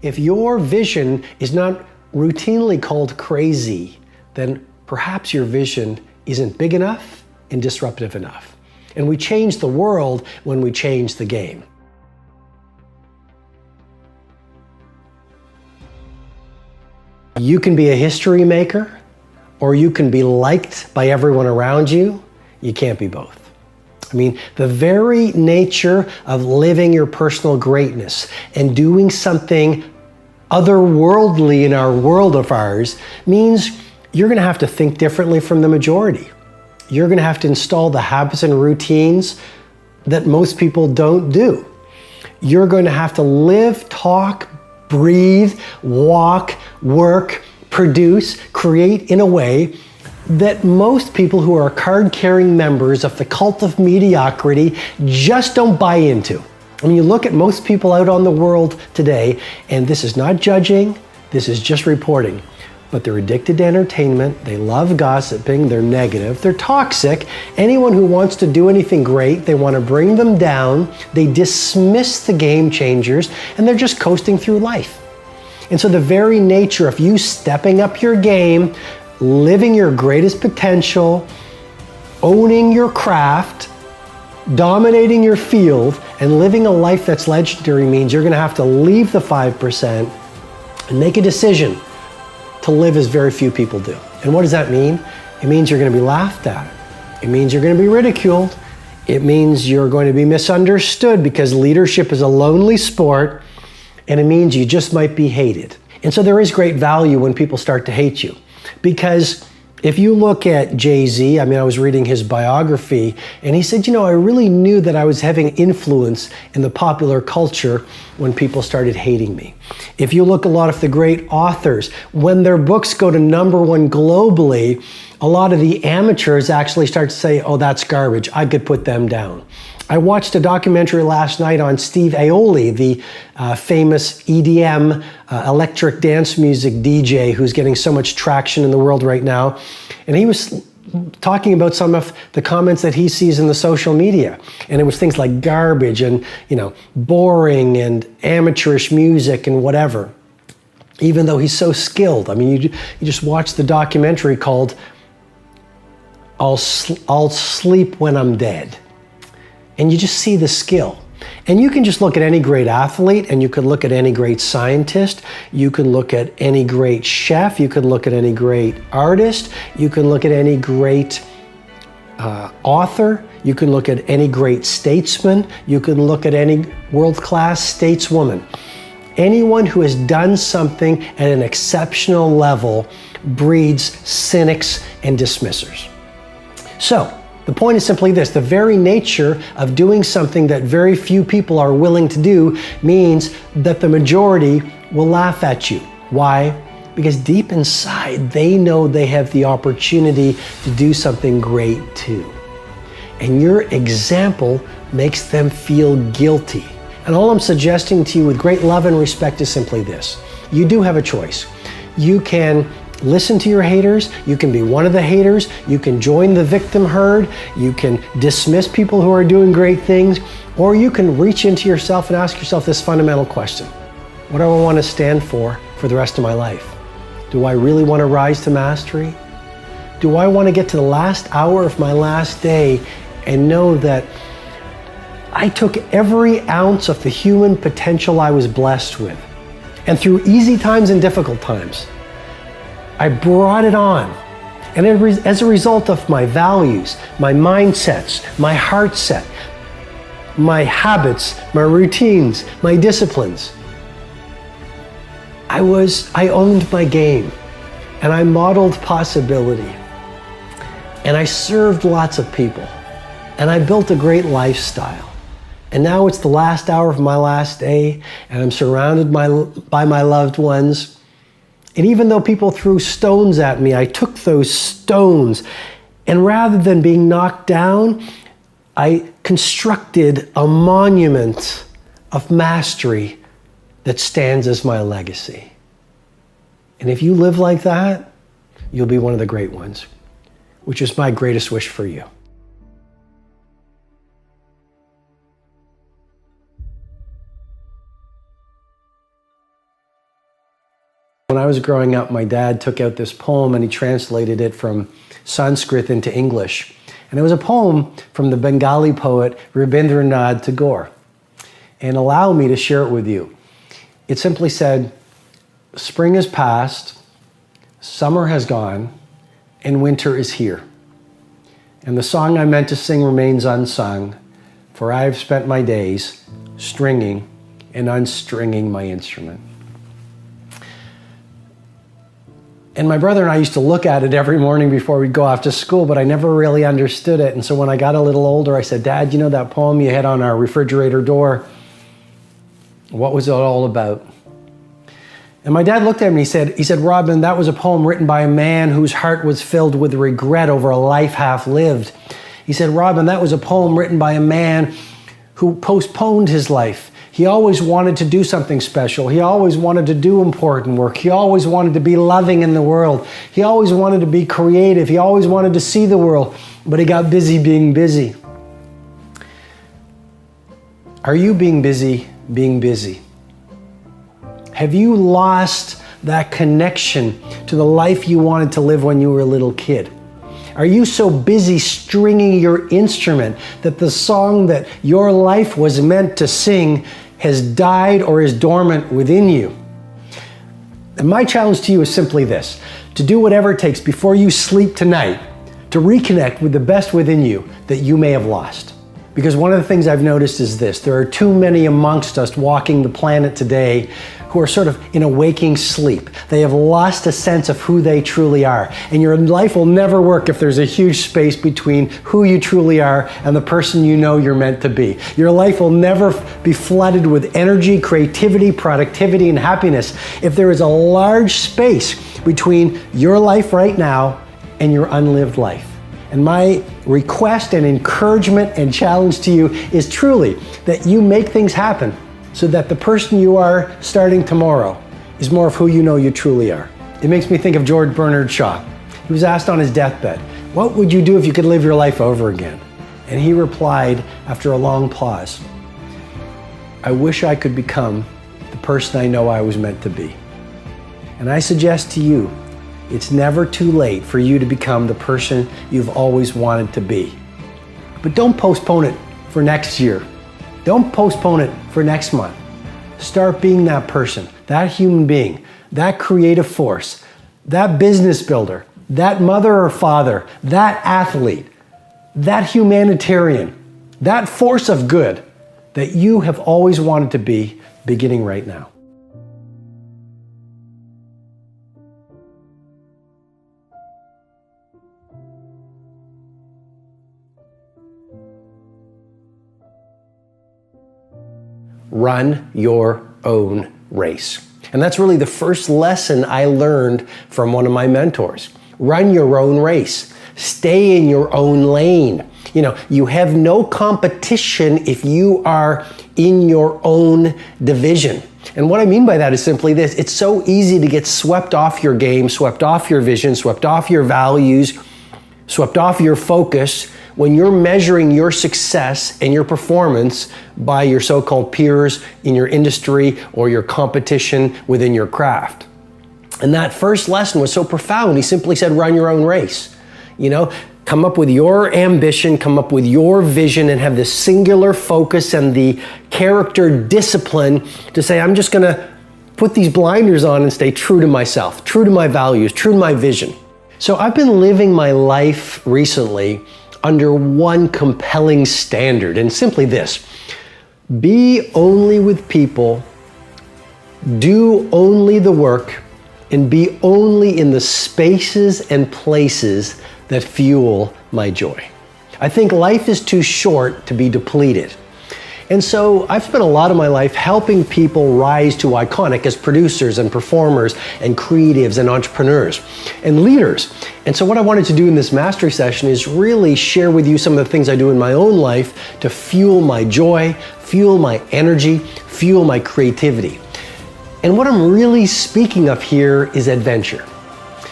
If your vision is not routinely called crazy, then perhaps your vision isn't big enough and disruptive enough. And we change the world when we change the game. You can be a history maker, or you can be liked by everyone around you. You can't be both. I mean, the very nature of living your personal greatness and doing something otherworldly in our world of ours means you're going to have to think differently from the majority. You're going to have to install the habits and routines that most people don't do. You're going to have to live, talk, breathe, walk, work, produce, create in a way that most people who are card-carrying members of the cult of mediocrity just don't buy into. I mean, you look at most people out on the world today, and this is not judging, this is just reporting. But they're addicted to entertainment, they love gossiping, they're negative, they're toxic. Anyone who wants to do anything great, they want to bring them down, they dismiss the game changers, and they're just coasting through life. And so the very nature of you stepping up your game, living your greatest potential, owning your craft, dominating your field, and living a life that's legendary means you're going to have to leave the 5% and make a decision to live as very few people do. And what does that mean? It means you're going to be laughed at. It means you're going to be ridiculed. It means you're going to be misunderstood because leadership is a lonely sport, and it means you just might be hated. And so there is great value when people start to hate you, because if you look at Jay-Z, I mean, I was reading his biography, and he said, you know, I really knew that I was having influence in the popular culture when people started hating me. If you look at a lot of the great authors, when their books go to #1 globally, a lot of the amateurs actually start to say, oh, that's garbage, I could put them down. I watched a documentary last night on Steve Aoki, the famous EDM, electric dance music DJ who's getting so much traction in the world right now. And he was talking about some of the comments that he sees in the social media. And it was things like garbage and, you know, boring and amateurish music and whatever. Even though he's so skilled. I mean, you just watch the documentary called I'll Sleep When I'm Dead. And you just see the skill. And you can just look at any great athlete, and you could look at any great scientist, you can look at any great chef, you can look at any great artist, you can look at any great author, you can look at any great statesman, you can look at any world-class stateswoman. Anyone who has done something at an exceptional level breeds cynics and dismissers. So, the point is simply this: the very nature of doing something that very few people are willing to do means that the majority will laugh at you. Why? Because deep inside, they know they have the opportunity to do something great too. And your example makes them feel guilty. And all I'm suggesting to you with great love and respect is simply this: you do have a choice. You can listen to your haters, you can be one of the haters, you can join the victim herd, you can dismiss people who are doing great things, or you can reach into yourself and ask yourself this fundamental question: what do I want to stand for the rest of my life? Do I really want to rise to mastery? Do I want to get to the last hour of my last day and know that I took every ounce of the human potential I was blessed with, and through easy times and difficult times, I brought it on. And as a result of my values, my mindsets, my heart set, my habits, my routines, my disciplines, I owned my game, and I modeled possibility, and I served lots of people, and I built a great lifestyle. And now it's the last hour of my last day, and I'm surrounded by my loved ones. And even though people threw stones at me, I took those stones, and rather than being knocked down, I constructed a monument of mastery that stands as my legacy. And if you live like that, you'll be one of the great ones, which is my greatest wish for you. was growing up, my dad took out this poem and he translated it from Sanskrit into English. And it was a poem from the Bengali poet Rabindranath Tagore. And allow me to share it with you. It simply said, "Spring has passed, summer has gone, and winter is here. And the song I meant to sing remains unsung, for I have spent my days stringing and unstringing my instrument." And my brother and I used to look at it every morning before we'd go off to school, but I never really understood it. And so when I got a little older, I said, "Dad, you know that poem you had on our refrigerator door? What was it all about?" And my dad looked at me and he said, "Robin, that was a poem written by a man whose heart was filled with regret over a life half lived." He said, "Robin, that was a poem written by a man who postponed his life. He always wanted to do something special. He always wanted to do important work. He always wanted to be loving in the world. He always wanted to be creative. He always wanted to see the world, but he got busy being busy." Are you being busy being busy? Have you lost that connection to the life you wanted to live when you were a little kid? Are you so busy stringing your instrument that the song that your life was meant to sing has died or is dormant within you? And my challenge to you is simply this: to do whatever it takes before you sleep tonight to reconnect with the best within you that you may have lost. Because one of the things I've noticed is this: there are too many amongst us walking the planet today who are sort of in a waking sleep. They have lost a sense of who they truly are. And your life will never work if there's a huge space between who you truly are and the person you know you're meant to be. Your life will never be flooded with energy, creativity, productivity, and happiness if there is a large space between your life right now and your unlived life. And my request and encouragement and challenge to you is truly that you make things happen so that the person you are starting tomorrow is more of who you know you truly are. It makes me think of George Bernard Shaw. He was asked on his deathbed, "What would you do if you could live your life over again?" And he replied after a long pause, "I wish I could become the person I know I was meant to be." And I suggest to you, it's never too late for you to become the person you've always wanted to be. But don't postpone it for next year. Don't postpone it for next month. Start being that person, that human being, that creative force, that business builder, that mother or father, that athlete, that humanitarian, that force of good that you have always wanted to be, beginning right now. Run your own race. And that's really the first lesson I learned from one of my mentors. Run your own race. Stay in your own lane. You know, you have no competition if you are in your own division. And what I mean by that is simply this: it's so easy to get swept off your game, swept off your vision, swept off your values, swept off your focus when you're measuring your success and your performance by your so-called peers in your industry or your competition within your craft. And that first lesson was so profound. He simply said, run your own race. You know, come up with your ambition, come up with your vision, and have this singular focus and the character discipline to say, I'm just gonna put these blinders on and stay true to myself, true to my values, true to my vision. So I've been living my life recently under one compelling standard, and simply this: be only with people, do only the work, and be only in the spaces and places that fuel my joy. I think life is too short to be depleted. And so I've spent a lot of my life helping people rise to iconic as producers and performers and creatives and entrepreneurs and leaders. And so what I wanted to do in this mastery session is really share with you some of the things I do in my own life to fuel my joy, fuel my energy, fuel my creativity. And what I'm really speaking of here is adventure.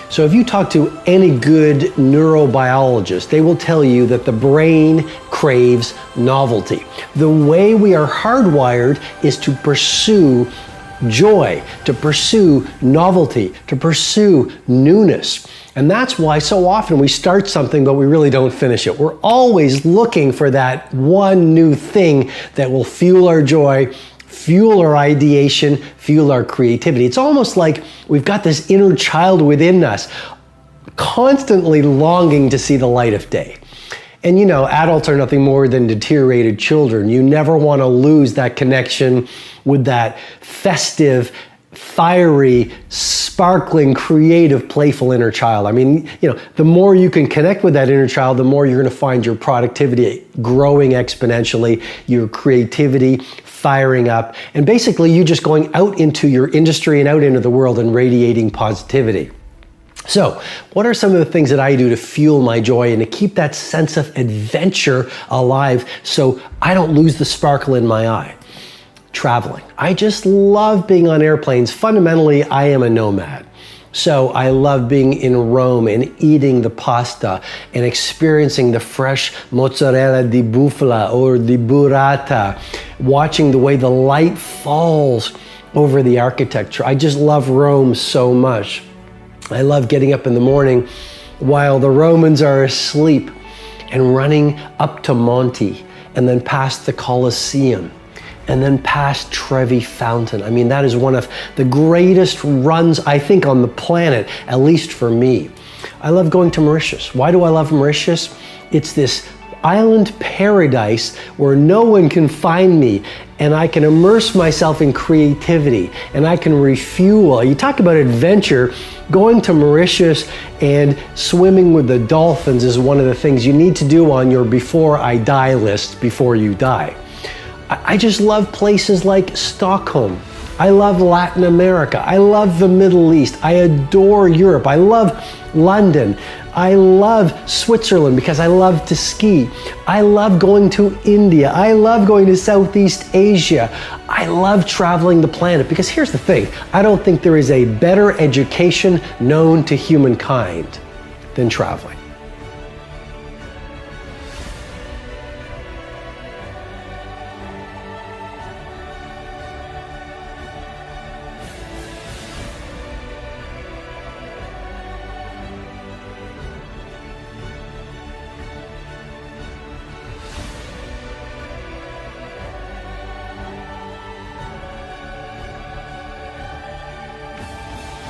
So if you talk to any good neurobiologist, they will tell you that the brain craves novelty. The way we are hardwired is to pursue joy, to pursue novelty, to pursue newness. And that's why so often we start something, but we really don't finish it. We're always looking for that one new thing that will fuel our joy, fuel our ideation, fuel our creativity. It's almost like we've got this inner child within us, constantly longing to see the light of day. And you know, adults are nothing more than deteriorated children. You never want to lose that connection with that festive, fiery, sparkling, creative, playful inner child. I mean, you know, the more you can connect with that inner child, the more you're going to find your productivity growing exponentially, your creativity firing up, and basically you just going out into your industry and out into the world and radiating positivity. So, what are some of the things that I do to fuel my joy and to keep that sense of adventure alive so I don't lose the sparkle in my eye? Traveling. I just love being on airplanes. Fundamentally, I am a nomad. So I love being in Rome and eating the pasta and experiencing the fresh mozzarella di bufala or di burrata, watching the way the light falls over the architecture. I just love Rome so much. I love getting up in the morning while the Romans are asleep and running up to Monte and then past the Colosseum and then past Trevi Fountain. I mean, that is one of the greatest runs, I think, on the planet, at least for me. I love going to Mauritius. Why do I love Mauritius? It's this island paradise where no one can find me, and I can immerse myself in creativity and I can refuel. You talk about adventure. Going to Mauritius and swimming with the dolphins is one of the things you need to do on your before I die list before you die. I just love places like Stockholm. I love Latin America. I love the Middle East. I adore Europe. I love London. I love Switzerland because I love to ski. I love going to India. I love going to Southeast Asia. I love traveling the planet because here's the thing. I don't think there is a better education known to humankind than traveling.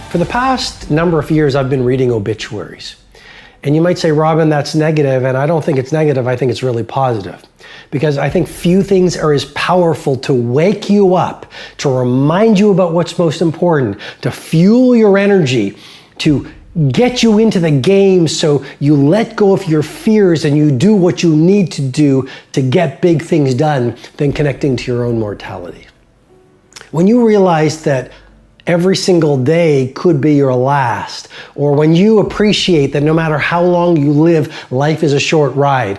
For the past number of years, I've been reading obituaries. And you might say, Robin, that's negative, and I don't think it's negative, I think it's really positive. Because I think few things are as powerful to wake you up, to remind you about what's most important, to fuel your energy, to get you into the game so you let go of your fears and you do what you need to do to get big things done than connecting to your own mortality. When you realize that every single day could be your last, or when you appreciate that no matter how long you live, life is a short ride,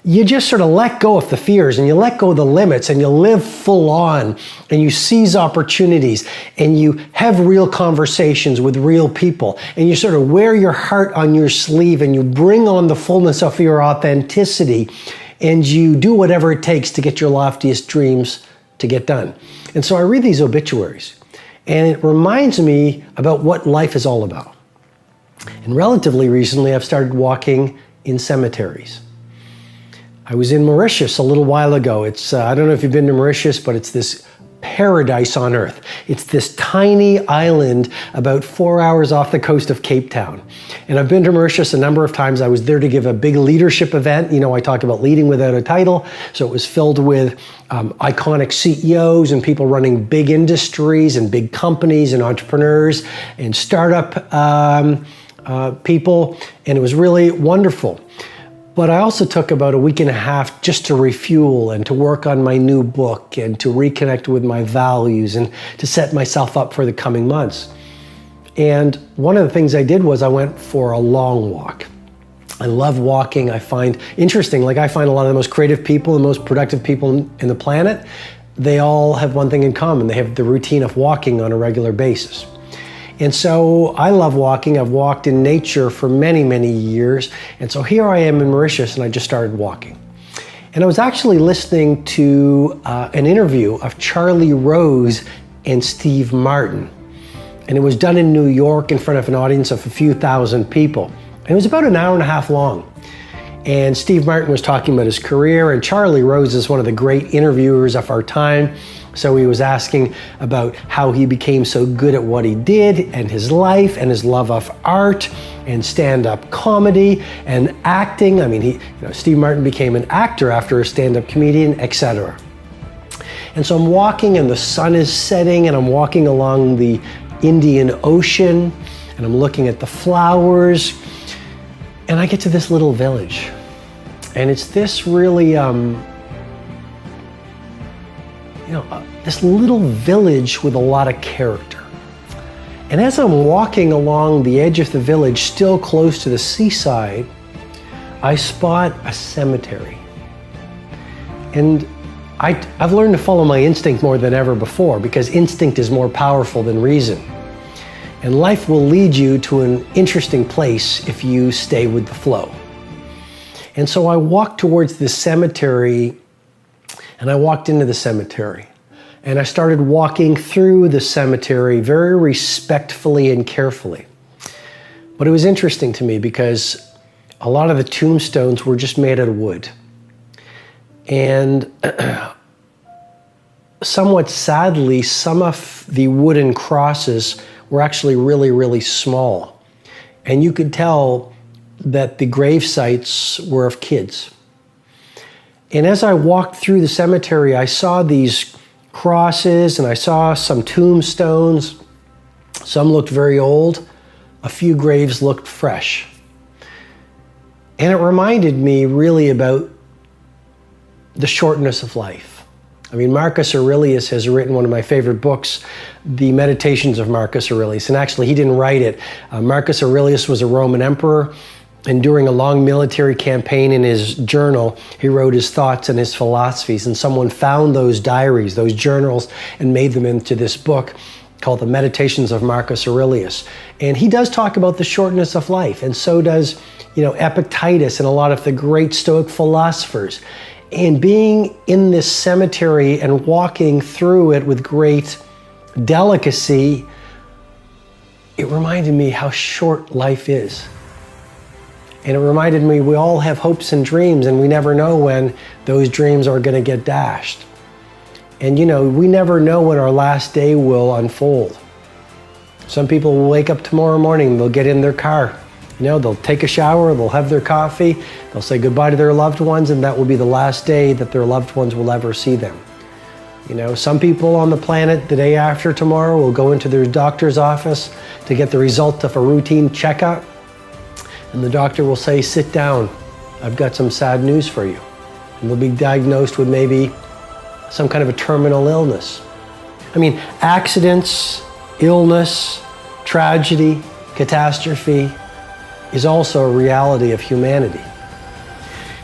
you just sort of let go of the fears and you let go of the limits and you live full on and you seize opportunities and you have real conversations with real people and you sort of wear your heart on your sleeve and you bring on the fullness of your authenticity and you do whatever it takes to get your loftiest dreams to get done. And so I read these obituaries. And it reminds me about what life is all about. And relatively recently, I've started walking in cemeteries. I was in Mauritius a little while ago. It's, I don't know if you've been to Mauritius, but it's this paradise on earth. It's this tiny island about 4 hours off the coast of Cape Town. And I've been to Mauritius a number of times. I was there to give a big leadership event. You know, I talk about leading without a title. So it was filled with iconic CEOs and people running big industries and big companies and entrepreneurs and startup people. And it was really wonderful. But I also took about a week and a half just to refuel and to work on my new book and to reconnect with my values and to set myself up for the coming months. And one of the things I did was I went for a long walk. I love walking. I find interesting, like I find a lot of the most creative people, the most productive people in the planet, they all have one thing in common. They have the routine of walking on a regular basis. And so I love walking. I've walked in nature for many, many years. And so here I am in Mauritius and I just started walking. And I was actually listening to an interview of Charlie Rose and Steve Martin. And it was done in New York in front of an audience of a few thousand people. And it was about an hour and a half long. And Steve Martin was talking about his career, and Charlie Rose is one of the great interviewers of our time. So he was asking about how he became so good at what he did, and his life, and his love of art, and stand-up comedy, and acting. I mean, Steve Martin became an actor after a stand-up comedian, etc. And so I'm walking, and the sun is setting, and I'm walking along the Indian Ocean, and I'm looking at the flowers, and I get to this little village. And it's this really, this little village with a lot of character. And as I'm walking along the edge of the village, still close to the seaside, I spot a cemetery. And I've learned to follow my instinct more than ever before, because instinct is more powerful than reason. And life will lead you to an interesting place if you stay with the flow. And so I walked towards this cemetery, and I walked into the cemetery. And I started walking through the cemetery very respectfully and carefully. But it was interesting to me because a lot of the tombstones were just made out of wood. And somewhat sadly, some of the wooden crosses were actually really, really small. And you could tell that the grave sites were of kids. And as I walked through the cemetery, I saw these crosses, and I saw some tombstones. Some looked very old. A few graves looked fresh. And it reminded me really about the shortness of life. I mean, Marcus Aurelius has written one of my favorite books, The Meditations of Marcus Aurelius. And actually, he didn't write it. Marcus Aurelius was a Roman emperor. And during a long military campaign, in his journal, he wrote his thoughts and his philosophies. And someone found those diaries, those journals, and made them into this book called The Meditations of Marcus Aurelius. And he does talk about the shortness of life. And so does, Epictetus and a lot of the great Stoic philosophers. And being in this cemetery and walking through it with great delicacy, it reminded me how short life is. And it reminded me we all have hopes and dreams, and we never know when those dreams are going to get dashed. And we never know when our last day will unfold. Some people will wake up tomorrow morning, they'll get in their car, they'll take a shower, they'll have their coffee, they'll say goodbye to their loved ones, and that will be the last day that their loved ones will ever see them. Some people on the planet the day after tomorrow will go into their doctor's office to get the result of a routine checkup. And the doctor will say, sit down, I've got some sad news for you. And they'll be diagnosed with maybe some kind of a terminal illness. I mean, accidents, illness, tragedy, catastrophe is also a reality of humanity.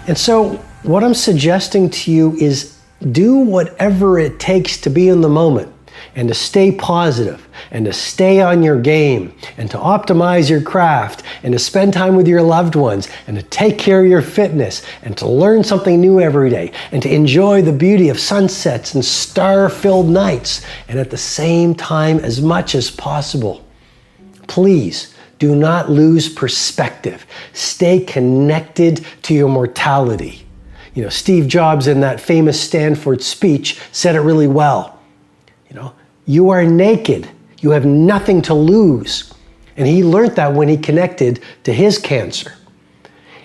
And so what I'm suggesting to you is do whatever it takes to be in the moment, and to stay positive, and to stay on your game, and to optimize your craft, and to spend time with your loved ones, and to take care of your fitness, and to learn something new every day, and to enjoy the beauty of sunsets and star-filled nights, and at the same time, as much as possible, please do not lose perspective. Stay connected to your mortality. Steve Jobs in that famous Stanford speech said it really well. You are naked. You have nothing to lose. And he learned that when he connected to his cancer.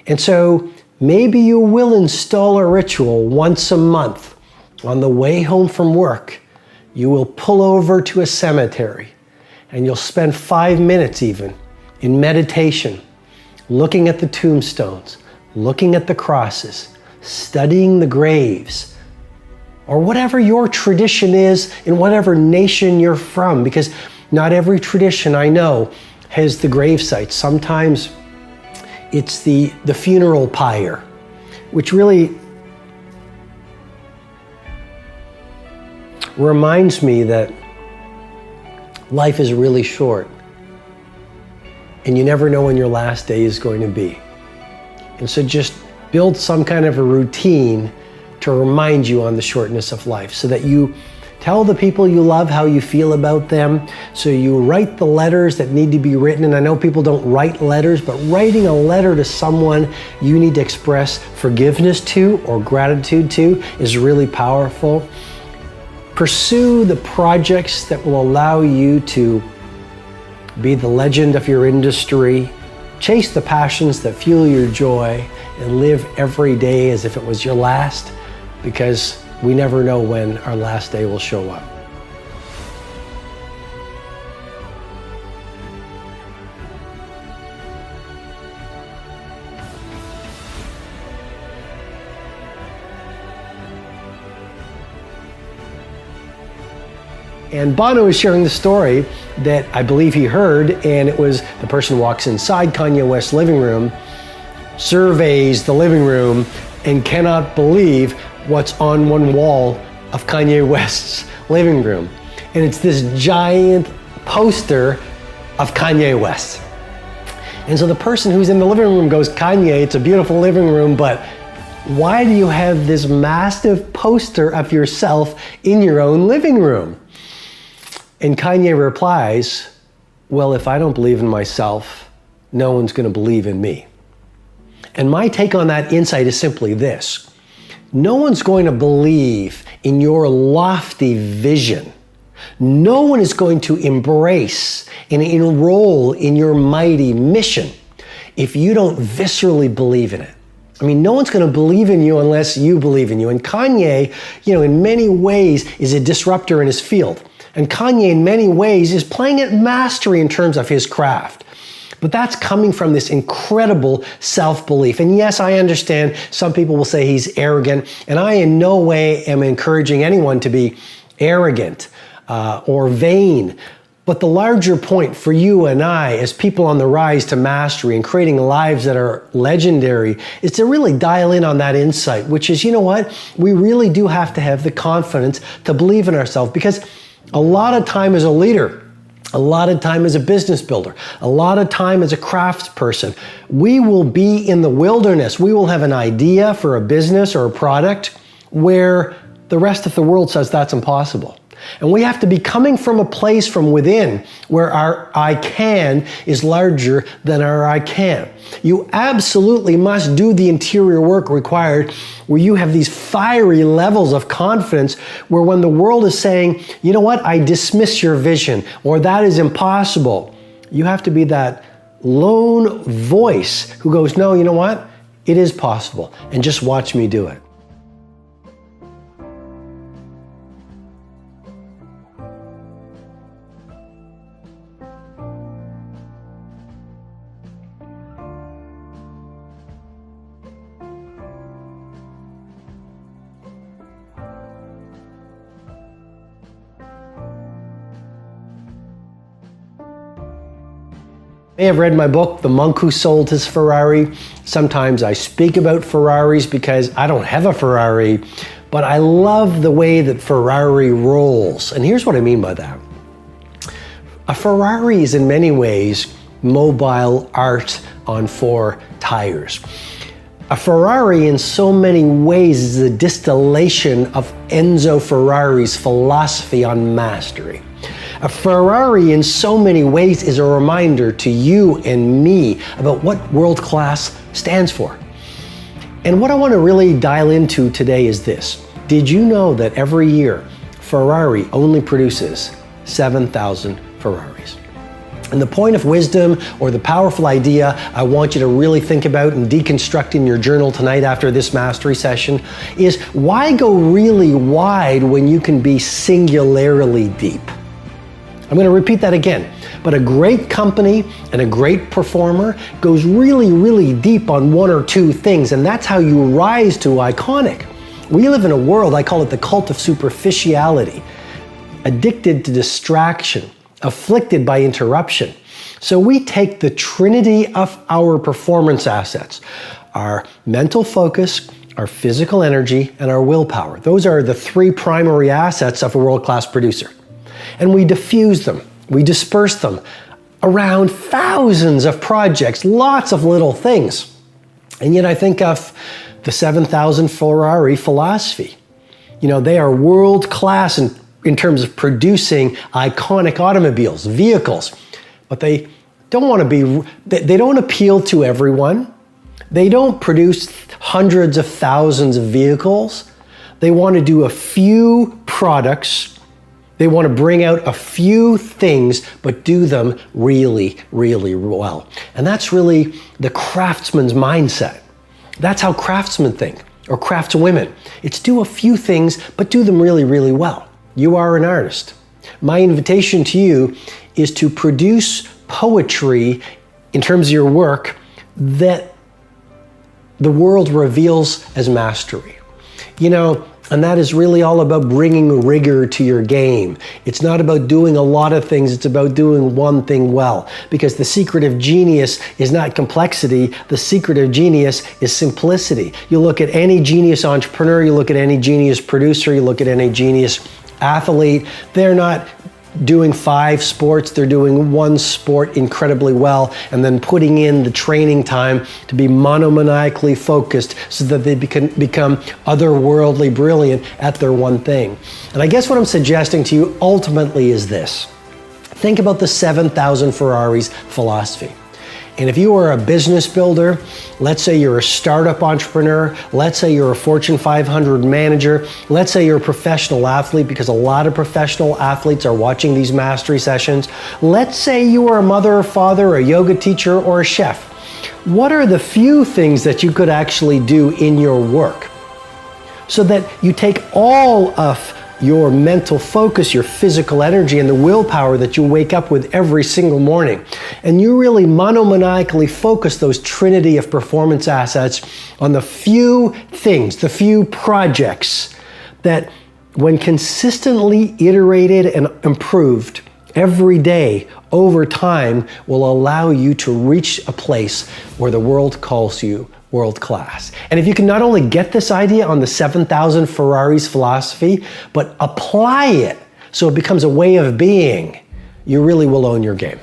And so maybe you will install a ritual once a month. On the way home from work, you will pull over to a cemetery, and you'll spend 5 minutes even in meditation, looking at the tombstones, looking at the crosses, studying the graves, or whatever your tradition is in whatever nation you're from, because not every tradition I know has the grave sites. Sometimes it's the funeral pyre, which really reminds me that life is really short, and you never know when your last day is going to be. And so just build some kind of a routine to remind you on the shortness of life, so that you Tell the people you love how you feel about them. So you write the letters that need to be written. And I know people don't write letters, but writing a letter to someone you need to express forgiveness to or gratitude to is really powerful. Pursue the projects that will allow you to be the legend of your industry. Chase the passions that fuel your joy and live every day as if it was your last, because we never know when our last day will show up. And Bono is sharing the story that I believe he heard, and it was the person walks inside Kanye West's living room, surveys the living room, and cannot believe what's on one wall of Kanye West's living room. And it's this giant poster of Kanye West. And so the person who's in the living room goes, Kanye, it's a beautiful living room, but why do you have this massive poster of yourself in your own living room? And Kanye replies, well, if I don't believe in myself, no one's going to believe in me. And my take on that insight is simply this. No one's going to believe in your lofty vision. No one is going to embrace and enroll in your mighty mission if you don't viscerally believe in it. I mean, no one's going to believe in you unless you believe in you. And Kanye, in many ways is a disruptor in his field. And Kanye, in many ways, is playing at mastery in terms of his craft. But that's coming from this incredible self-belief. And yes, I understand some people will say he's arrogant, and I in no way am encouraging anyone to be arrogant or vain. But the larger point for you and I, as people on the rise to mastery and creating lives that are legendary, is to really dial in on that insight, which is, we really do have to have the confidence to believe in ourselves, because a lot of time as a leader, a lot of time as a business builder, a lot of time as a craftsperson, we will be in the wilderness. We will have an idea for a business or a product where the rest of the world says that's impossible. And we have to be coming from a place from within where our I can is larger than our I can. You absolutely must do the interior work required where you have these fiery levels of confidence where when the world is saying, I dismiss your vision or that is impossible, you have to be that lone voice who goes, no, it is possible, and just watch me do it. You may have read my book, The Monk Who Sold His Ferrari. Sometimes I speak about Ferraris because I don't have a Ferrari, but I love the way that Ferrari rolls. And here's what I mean by that. A Ferrari is in many ways mobile art on 4 tires. A Ferrari in so many ways is a distillation of Enzo Ferrari's philosophy on mastery. A Ferrari in so many ways is a reminder to you and me about what world class stands for. And what I want to really dial into today is this. Did you know that every year Ferrari only produces 7,000 Ferraris? And the point of wisdom or the powerful idea I want you to really think about and deconstruct in your journal tonight after this mastery session is, why go really wide when you can be singularly deep? I'm going to repeat that again. But a great company and a great performer goes really, really deep on 1 or 2 things, and that's how you rise to iconic. We live in a world, I call it the cult of superficiality, addicted to distraction, afflicted by interruption. So we take the trinity of our performance assets, our mental focus, our physical energy, and our willpower. Those are the 3 primary assets of a world-class producer. And we diffuse them, we disperse them around thousands of projects, lots of little things. And yet I think of the 7,000 Ferrari philosophy. They are world-class and in terms of producing iconic automobiles, vehicles, but they don't want to be, they don't appeal to everyone. They don't produce hundreds of thousands of vehicles. They want to do a few products. They want to bring out a few things, but do them really, really well. And that's really the craftsman's mindset. That's how craftsmen think, or craftswomen. It's do a few things, but do them really, really well. You are an artist. My invitation to you is to produce poetry in terms of your work that the world reveals as mastery. You know, and that is really all about bringing rigor to your game. It's not about doing a lot of things, it's about doing one thing well. Because the secret of genius is not complexity, the secret of genius is simplicity. You look at any genius entrepreneur, you look at any genius producer, you look at any genius athlete, they're not doing 5 sports, they're doing one sport incredibly well and then putting in the training time to be monomaniacally focused so that they become otherworldly brilliant at their one thing. And I guess what I'm suggesting to you ultimately is this. Think about the 7,000 Ferraris philosophy. And if you are a business builder, let's say you're a startup entrepreneur, let's say you're a Fortune 500 manager, let's say you're a professional athlete, because a lot of professional athletes are watching these mastery sessions. Let's say you are a mother or father, a yoga teacher, or a chef. What are the few things that you could actually do in your work so that you take all of your mental focus, your physical energy, and the willpower that you wake up with every single morning, and you really monomaniacally focus those trinity of performance assets on the few things, the few projects that, when consistently iterated and improved every day over time, will allow you to reach a place where the world calls you world class. And if you can not only get this idea on the 7,000 Ferraris philosophy, but apply it so it becomes a way of being, you really will own your game.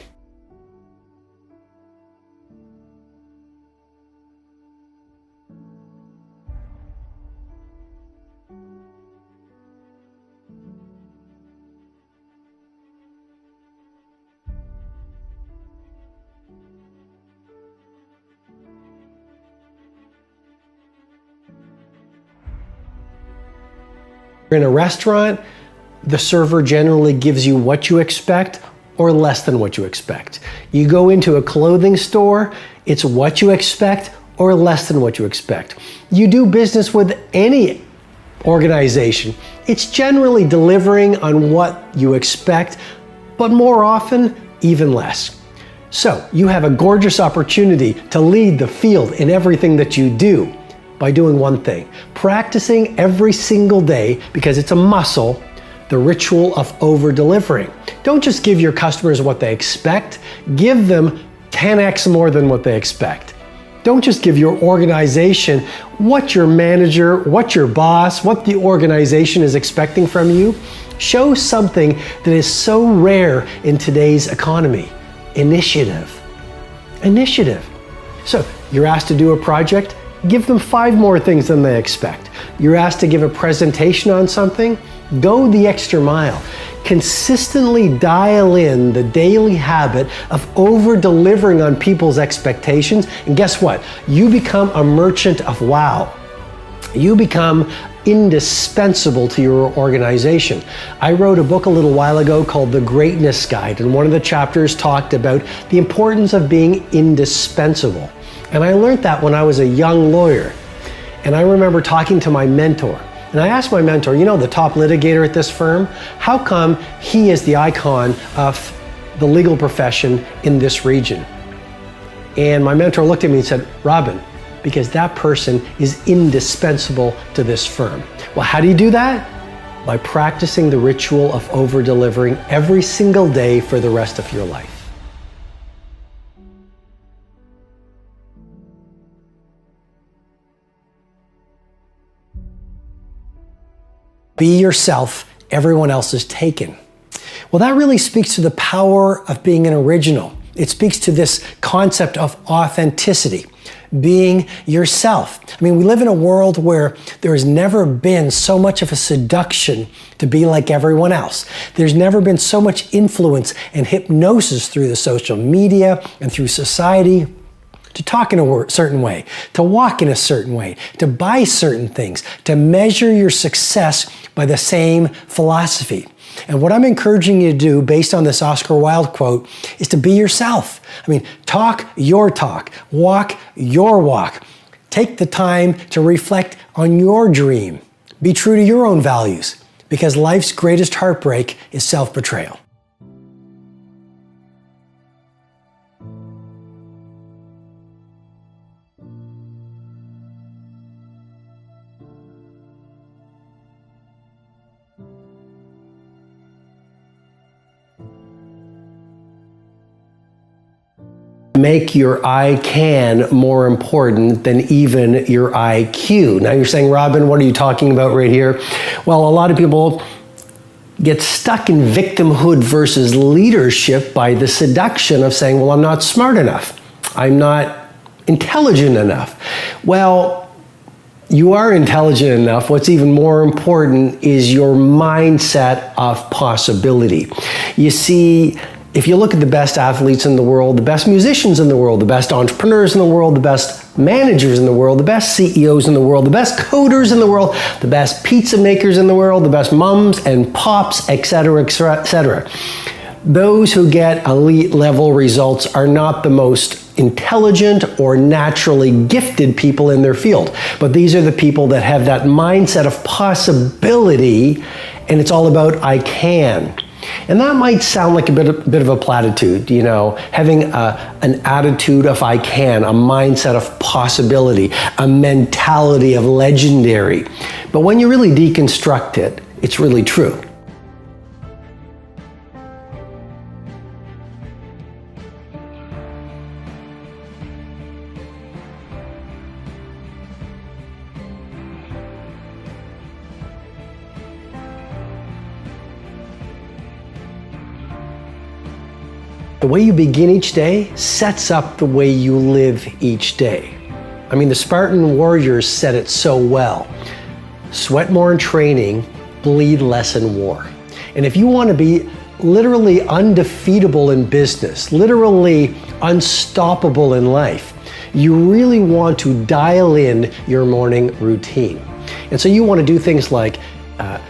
In a restaurant, the server generally gives you what you expect or less than what you expect. You go into a clothing store, it's what you expect or less than what you expect. You do business with any organization, it's generally delivering on what you expect, but more often, even less. So you have a gorgeous opportunity to lead the field in everything that you do by doing one thing, practicing every single day, because it's a muscle, the ritual of over-delivering. Don't just give your customers what they expect, give them 10x more than what they expect. Don't just give your organization what your manager, what your boss, what the organization is expecting from you. Show something that is so rare in today's economy. Initiative. Initiative. So you're asked to do a project, give them 5 more things than they expect. You're asked to give a presentation on something, go the extra mile. Consistently dial in the daily habit of over-delivering on people's expectations, and guess what? You become a merchant of wow. You become indispensable to your organization. I wrote a book a little while ago called The Greatness Guide, and one of the chapters talked about the importance of being indispensable. And I learned that when I was a young lawyer. And I remember talking to my mentor. And I asked my mentor, you know, the top litigator at this firm, how come he is the icon of the legal profession in this region? And my mentor looked at me and said, Robin, because that person is indispensable to this firm. Well, how do you do that? By practicing the ritual of over-delivering every single day for the rest of your life. Be yourself, everyone else is taken. Well, that really speaks to the power of being an original. It speaks to this concept of authenticity. being yourself. I mean, we live in a world where there has never been so much of a seduction to be like everyone else. There's never been so much influence and hypnosis through the social media and through society to talk in a certain way, to walk in a certain way, to buy certain things, to measure your success by the same philosophy. And what I'm encouraging you to do, based on this Oscar Wilde quote, is to be yourself. I mean, talk your talk, walk your walk. Take the time to reflect on your dream. Be true to your own values, because life's greatest heartbreak is self-betrayal. Make your I can more important than even your IQ. Now you're saying, Robin, what are you talking about right here? Well, a lot of people get stuck in victimhood versus leadership by the seduction of saying, well, I'm not smart enough. I'm not intelligent enough. Well, you are intelligent enough. What's even more important is your mindset of possibility. You see, if you look at the best athletes in the world, the best musicians in the world, the best entrepreneurs in the world, the best managers in the world, the best CEOs in the world, the best coders in the world, the best pizza makers in the world, the best mums and pops, etc., etc. Those who get elite level results are not the most intelligent or naturally gifted people in their field, but these are the people that have that mindset of possibility, and it's all about I can. And that might sound like a bit of a platitude, you know, having an attitude of I can, a mindset of possibility, a mentality of legendary. But when you really deconstruct it, it's really true. The way you begin each day sets up the way you live each day. I mean, the Spartan warriors said it so well. Sweat more in training, bleed less in war. And if you want to be literally undefeatable in business, literally unstoppable in life, you really want to dial in your morning routine. And so you want to do things like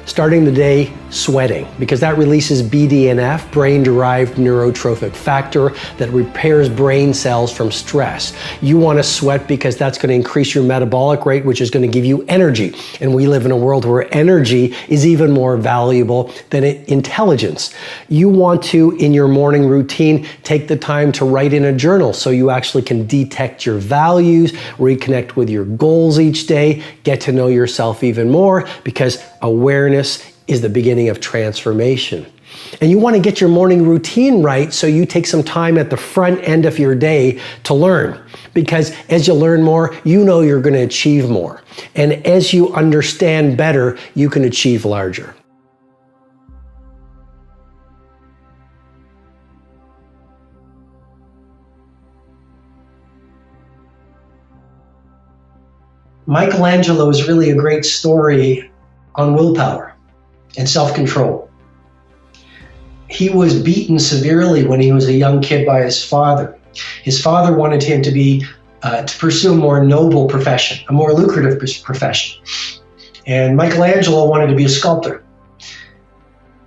starting the day sweating, because that releases BDNF, brain-derived neurotrophic factor, that repairs brain cells from stress. You want to sweat because that's going to increase your metabolic rate, which is going to give you energy. And we live in a world where energy is even more valuable than intelligence. You want to, in your morning routine, take the time to write in a journal so you actually can detect your values, reconnect with your goals each day, get to know yourself even more, because awareness is the beginning of transformation. And you want to get your morning routine right so you take some time at the front end of your day to learn. Because as you learn more, you know you're going to achieve more. And as you understand better, you can achieve larger. Michelangelo is really a great story on willpower and self-control. He was beaten severely when he was a young kid by his father. His father wanted him to pursue a more noble profession, a more lucrative profession. And Michelangelo wanted to be a sculptor.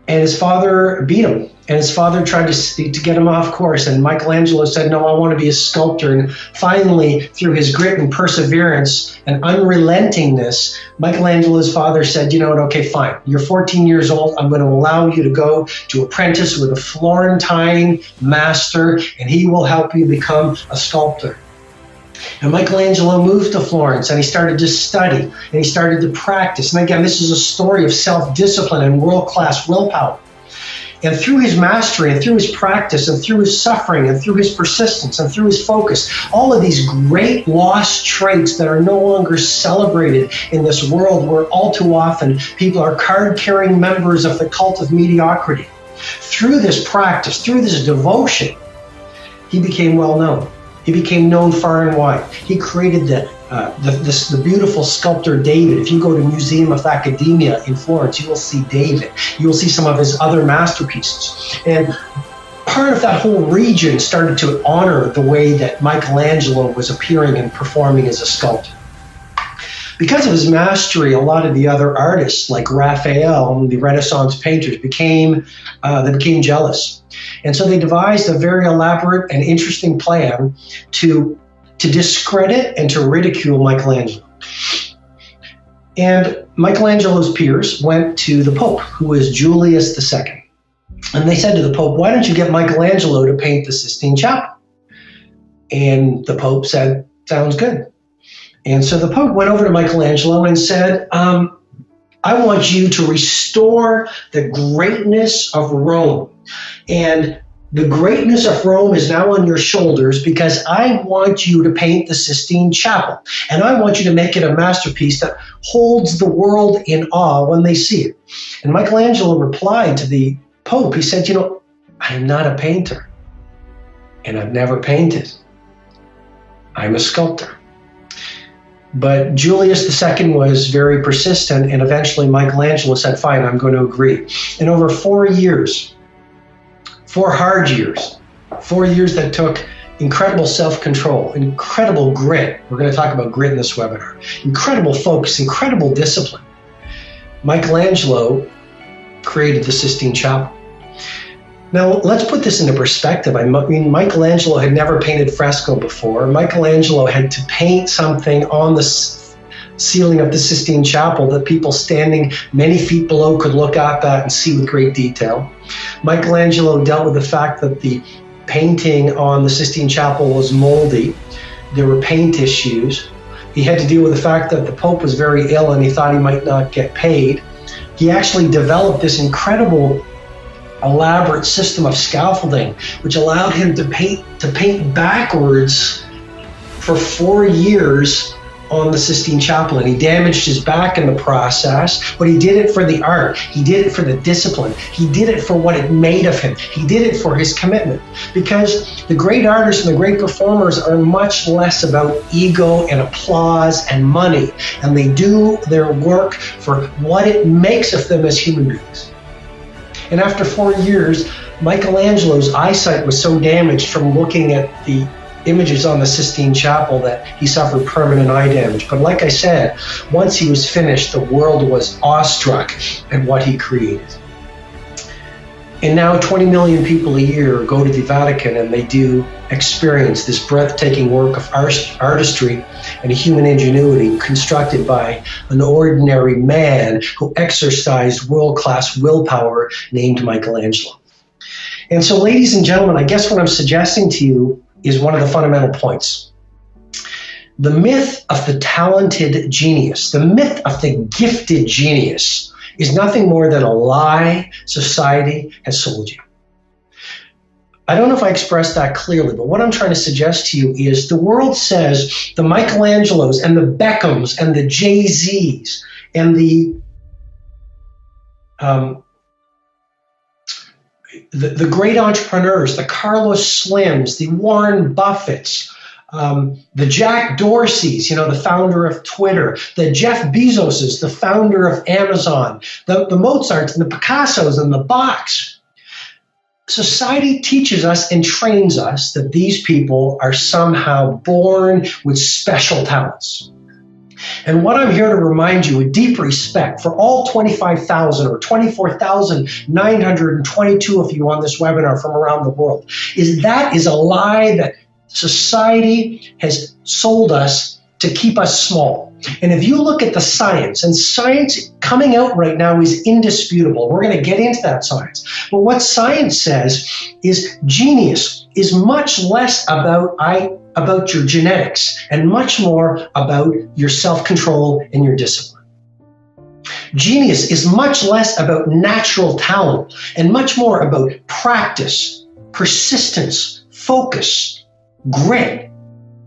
And his father beat him. And his father tried to get him off course. And Michelangelo said, no, I want to be a sculptor. And finally, through his grit and perseverance and unrelentingness, Michelangelo's father said, you know what, okay, fine. You're 14 years old. I'm going to allow you to go to apprentice with a Florentine master, and he will help you become a sculptor. And Michelangelo moved to Florence, and he started to study, and he started to practice. And again, this is a story of self-discipline and world-class willpower. And through his mastery, and through his practice, and through his suffering, and through his persistence, and through his focus, all of these great lost traits that are no longer celebrated in this world where all too often people are card-carrying members of the cult of mediocrity. Through this practice, through this devotion, he became well known. He became known far and wide. He created the beautiful sculptor David. If you go to Museum of Academia in Florence, you will see David. You will see some of his other masterpieces. And part of that whole region started to honor the way that Michelangelo was appearing and performing as a sculptor. Because of his mastery, a lot of the other artists, like Raphael and the Renaissance painters, became jealous. And so they devised a very elaborate and interesting plan to discredit and to ridicule Michelangelo. And Michelangelo's peers went to the Pope, who was Julius II. And they said to the Pope, why don't you get Michelangelo to paint the Sistine Chapel? And the Pope said, sounds good. And so the Pope went over to Michelangelo and said, I want you to restore the greatness of Rome. And the greatness of Rome is now on your shoulders because I want you to paint the Sistine Chapel. And I want you to make it a masterpiece that holds the world in awe when they see it. And Michelangelo replied to the Pope, he said, I'm not a painter. And I've never painted. I'm a sculptor. But Julius II was very persistent, and eventually Michelangelo said, fine, I'm going to agree. And over 4 years, 4 hard years, 4 years that took incredible self-control, incredible grit. We're going to talk about grit in this webinar. Incredible focus, incredible discipline. Michelangelo created the Sistine Chapel. Now, let's put this into perspective. I mean, Michelangelo had never painted fresco before. Michelangelo had to paint something on the ceiling of the Sistine Chapel that people standing many feet below could look at that and see with great detail. Michelangelo dealt with the fact that the painting on the Sistine Chapel was moldy. There were paint issues. He had to deal with the fact that the Pope was very ill and he thought he might not get paid. He actually developed this incredible elaborate system of scaffolding, which allowed him to paint backwards for 4 years on the Sistine Chapel. And he damaged his back in the process, but he did it for the art. He did it for the discipline. He did it for what it made of him. He did it for his commitment. Because the great artists and the great performers are much less about ego and applause and money. And they do their work for what it makes of them as human beings. And after 4 years, Michelangelo's eyesight was so damaged from looking at the images on the Sistine Chapel that he suffered permanent eye damage. But like I said, once he was finished, the world was awestruck at what he created. And now 20 million people a year go to the Vatican and they do experience this breathtaking work of artistry and human ingenuity constructed by an ordinary man who exercised world-class willpower named Michelangelo. And so, ladies and gentlemen, I guess what I'm suggesting to you is one of the fundamental points. The myth of the talented genius, the myth of the gifted genius, is nothing more than a lie society has sold you. I don't know if I expressed that clearly, but what I'm trying to suggest to you is the world says the Michelangelos and the Beckhams and the Jay-Z's and the great entrepreneurs, the Carlos Slims, the Warren Buffetts, the Jack Dorseys, the founder of Twitter, the Jeff Bezoses, the founder of Amazon, the Mozarts and the Picassos and the Bachs. Society teaches us and trains us that these people are somehow born with special talents. And what I'm here to remind you with deep respect for all 25,000 or 24,922 of you on this webinar from around the world is that is a lie that society has sold us to keep us small. And if you look at the science, and science coming out right now is indisputable. We're going to get into that science. But what science says is genius is much less about your genetics and much more about your self-control and your discipline. Genius is much less about natural talent and much more about practice, persistence, focus, grit,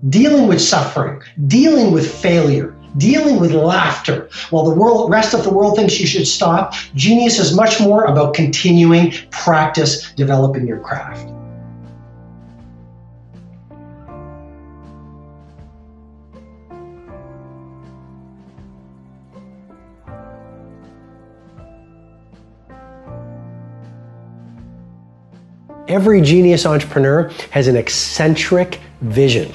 dealing with suffering, dealing with failure, dealing with laughter. While the rest of the world thinks you should stop, genius is much more about continuing practice, developing your craft. Every genius entrepreneur has an eccentric vision.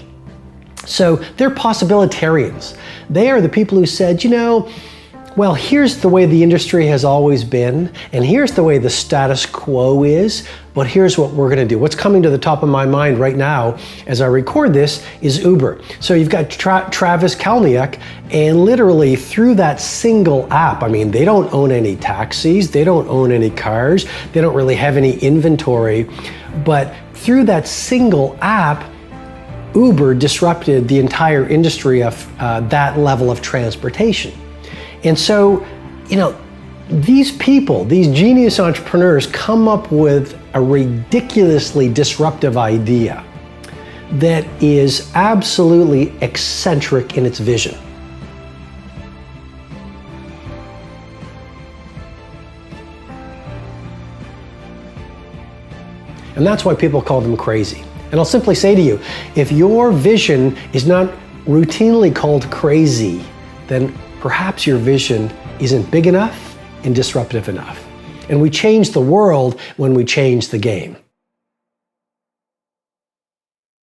So they're possibilitarians. They are the people who said, well, here's the way the industry has always been, and here's the way the status quo is, but here's what we're gonna do. What's coming to the top of my mind right now as I record this is Uber. So you've got Travis Kalanick, and literally through that single app, they don't own any taxis, they don't own any cars, they don't really have any inventory, but through that single app, Uber disrupted the entire industry of that level of transportation. And so, these people, these genius entrepreneurs come up with a ridiculously disruptive idea that is absolutely eccentric in its vision. And that's why people call them crazy. And I'll simply say to you, if your vision is not routinely called crazy, then perhaps your vision isn't big enough and disruptive enough. And we change the world when we change the game.